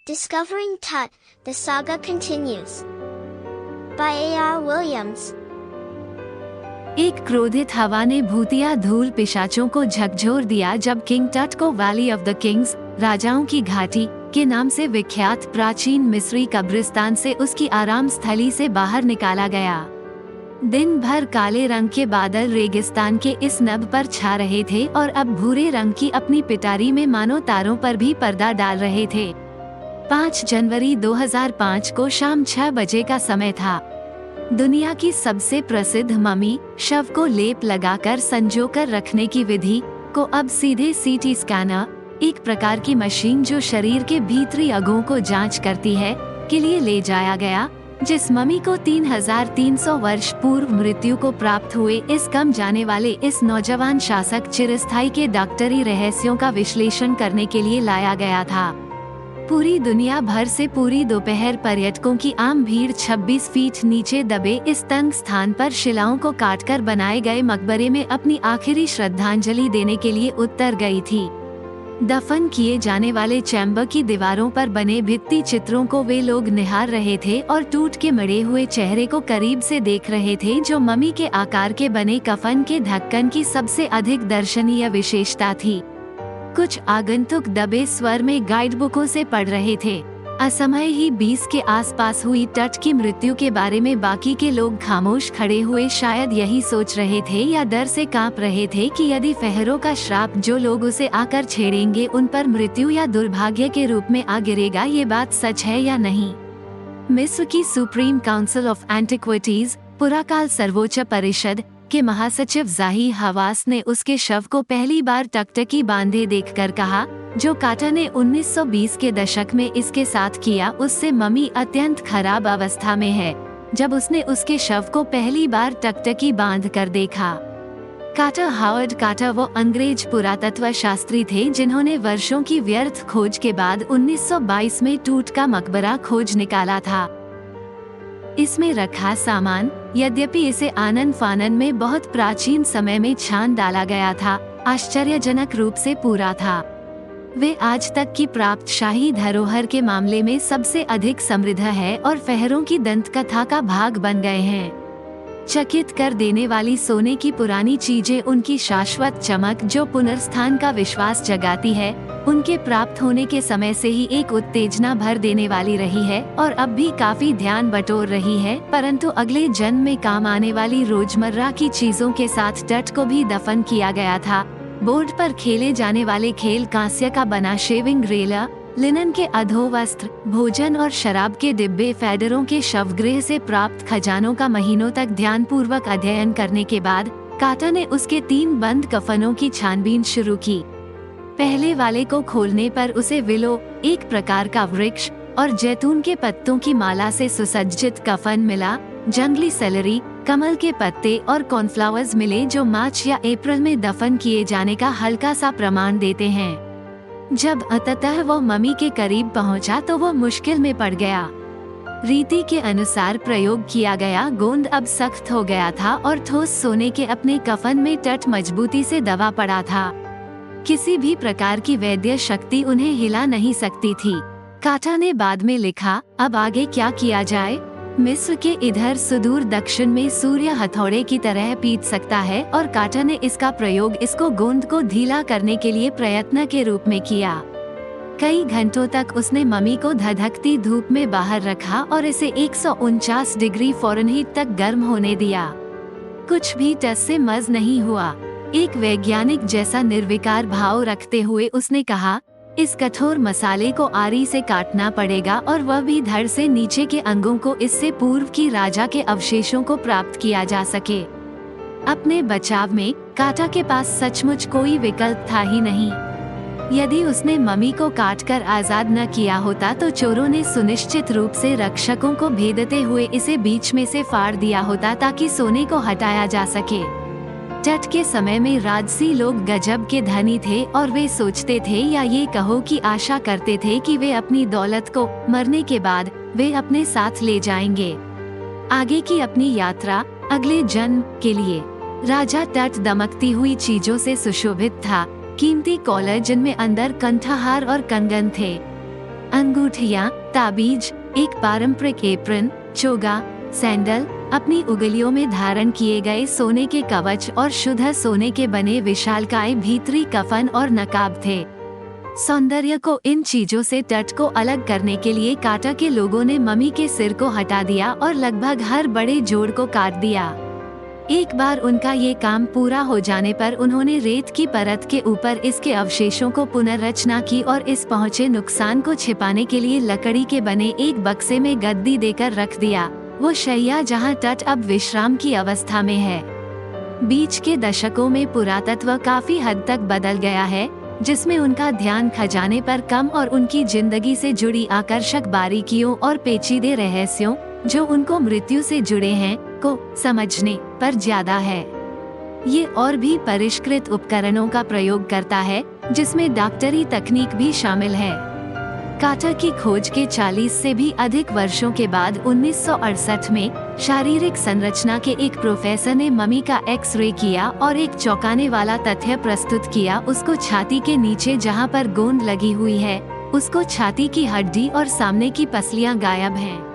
Discovering Tut, the saga continues. By A.R. Williams. एक क्रोधित हवा ने भूतिया धूल पिशाचों को झकझोर दिया जब किंग टट को वैली ऑफ द किंग्स, राजाओं की घाटी के नाम से विख्यात प्राचीन मिस्री कब्रिस्तान से उसकी आराम स्थली से बाहर निकाला गया। दिन भर काले रंग के बादल रेगिस्तान के इस नभ पर छा रहे थे और अब भूरे रंग की अपनी पिटारी में मानो तारों पर भी पर्दा डाल रहे थे। 5 जनवरी 2005 को शाम 6 बजे का समय था। दुनिया की सबसे प्रसिद्ध ममी शव को लेप लगाकर संजोकर रखने की विधि को अब सीधे सीटी स्कैनर, एक प्रकार की मशीन जो शरीर के भीतरी अंगों को जांच करती है, के लिए ले जाया गया, जिस ममी को 3300 वर्ष पूर्व मृत्यु को प्राप्त हुए इस कम जाने वाले इस नौजवान शासक चिरस्थायी के डॉक्टरी रहस्यों का विश्लेषण करने के लिए लाया गया था। पूरी दुनिया भर से पूरी दोपहर पर्यटकों की आम भीड़ 26 फीट नीचे दबे इस तंग स्थान पर शिलाओं को काटकर बनाए गए मकबरे में अपनी आखिरी श्रद्धांजलि देने के लिए उतर गई थी। दफन किए जाने वाले चैम्बर की दीवारों पर बने भित्ति चित्रों को वे लोग निहार रहे थे और टूट के मरे हुए चेहरे को करीब से देख रहे थे, जो ममी के आकार के बने कफन के ढक्कन की सबसे अधिक दर्शनीय विशेषता थी। कुछ आगंतुक दबे स्वर में गाइड बुकों से पढ़ रहे थे। असमय ही 20 के आसपास हुई टट की मृत्यु के बारे में बाकी के लोग खामोश खड़े हुए शायद यही सोच रहे थे या डर से कांप रहे थे कि यदि फेहरों का श्राप जो लोग उसे आकर छेड़ेंगे उन पर मृत्यु या दुर्भाग्य के रूप में आ गिरेगा, ये बात सच है या नहीं। मिस्र की सुप्रीम काउंसिल ऑफ एंटिक्विटीज, पुराकाल सर्वोच्च परिषद के महासचिव जाही हवास ने उसके शव को पहली बार टकटकी बांधे देखकर कहा, जो कार्टर ने 1920 के दशक में इसके साथ किया उससे ममी अत्यंत खराब अवस्था में है, जब उसने उसके शव को पहली बार टकटकी बांध कर देखा। कार्टर हावर्ड कार्टर वो अंग्रेज पुरातत्व शास्त्री थे जिन्होंने वर्षों की व्यर्थ खोज के बाद 1922 में टूट का मकबरा खोज निकाला था। इसमें रखा सामान, यद्यपि इसे आनन फानन में बहुत प्राचीन समय में छान डाला गया था, आश्चर्यजनक रूप से पूरा था। वे आज तक की प्राप्त शाही धरोहर के मामले में सबसे अधिक समृद्ध है और फेहरों की दंतकथा का भाग बन गए हैं। चकित कर देने वाली सोने की पुरानी चीजें उनकी शाश्वत चमक जो पुनर्स्थान का विश्वास जगाती है, उनके प्राप्त होने के समय से ही एक उत्तेजना भर देने वाली रही है और अब भी काफी ध्यान बटोर रही है, परंतु अगले जन्म में काम आने वाली रोजमर्रा की चीजों के साथ टट को भी दफन किया गया था। बोर्ड पर खेले जाने वाले खेल कांस्य का बना शेविंग रेलर, लिनन के अधोवस्त्र, भोजन और शराब के डिब्बे, फेडरों के शवगृह से प्राप्त खजानों का महीनों तक ध्यानपूर्वक अध्ययन करने के बाद कार्टर ने उसके 3 बंद कफनों की छानबीन शुरू की। पहले वाले को खोलने पर उसे विलो, एक प्रकार का वृक्ष, और जैतून के पत्तों की माला से सुसज्जित कफन मिला। जंगली सेलरी, कमल के पत्ते और कॉर्नफ्लावर्स मिले जो मार्च या अप्रैल में दफन किए जाने का हल्का सा प्रमाण देते हैं। जब अंततः वो ममी के करीब पहुंचा तो वो मुश्किल में पड़ गया। रीति के अनुसार प्रयोग किया गया गोंद अब सख्त हो गया था और ठोस सोने के अपने कफन में टट मजबूती से दबा पड़ा था। किसी भी प्रकार की वैद्य शक्ति उन्हें हिला नहीं सकती थी। कार्टर ने बाद में लिखा, अब आगे क्या किया जाए? मिस्र के इधर सुदूर दक्षिण में सूर्य हथौड़े की तरह पीट सकता है और कार्टर ने इसका प्रयोग इसको गोंद को ढीला करने के लिए प्रयत्न के रूप में किया। कई घंटों तक उसने ममी को धधकती धूप में बाहर रखा और इसे 149 डिग्री फ़ारेनहीट तक गर्म होने दिया। कुछ भी टस से मज नहीं हुआ। एक वैज्ञानिक जैसा निर्विकार भाव रखते हुए उसने कहा, इस कठोर मसाले को आरी से काटना पड़ेगा और वह भी धड़ से नीचे के अंगों को, इससे पूर्व की राजा के अवशेषों को प्राप्त किया जा सके। अपने बचाव में कार्टर के पास सचमुच कोई विकल्प था ही नहीं। यदि उसने ममी को काटकर आजाद न किया होता तो चोरों ने सुनिश्चित रूप से रक्षकों को भेदते हुए इसे बीच में से फाड़ दिया होता ताकि सोने को हटाया जा सके। टट के समय में राजसी लोग गजब के धनी थे और वे सोचते थे या ये कहो कि आशा करते थे कि वे अपनी दौलत को मरने के बाद वे अपने साथ ले जाएंगे आगे की अपनी यात्रा, अगले जन्म के लिए। राजा टट दमकती हुई चीजों से सुशोभित था, कीमती कॉलर जिनमें अंदर कंठहार और कंगन थे। अंगूठियाँ, ताबीज, एक पारंपरिक एप्रन, चोगा, सैंडल, अपनी उंगलियों में धारण किए गए सोने के कवच और शुद्ध सोने के बने विशालकाय भीतरी कफन और नकाब थे। सौंदर्य को इन चीजों से टट को अलग करने के लिए काटा के लोगों ने मम्मी के सिर को हटा दिया और लगभग हर बड़े जोड़ को काट दिया। एक बार उनका ये काम पूरा हो जाने पर उन्होंने रेत की परत के ऊपर इसके अवशेषों को पुनर्रचना की और इस पहुंचे नुकसान को छिपाने के लिए लकड़ी के बने एक बक्से में गद्दी देकर रख दिया, वो शैया जहां तट अब विश्राम की अवस्था में है। बीच के दशकों में पुरातत्व काफी हद तक बदल गया है, जिसमें उनका ध्यान खजाने पर कम और उनकी जिंदगी से जुड़ी आकर्षक बारीकियों और पेचीदे रहस्यों, जो उनको मृत्यु से जुड़े हैं, को समझने पर ज्यादा है। ये और भी परिष्कृत उपकरणों का प्रयोग करता है, जिसमें डॉक्टरी तकनीक भी शामिल है। काटा की खोज के 40 से भी अधिक वर्षों के बाद 1968 में शारीरिक संरचना के एक प्रोफेसर ने मम्मी का एक्स-रे किया और एक चौंकाने वाला तथ्य प्रस्तुत किया। उसको छाती के नीचे जहां पर गोंद लगी हुई है, उसको छाती की हड्डी और सामने की पसलियां गायब हैं।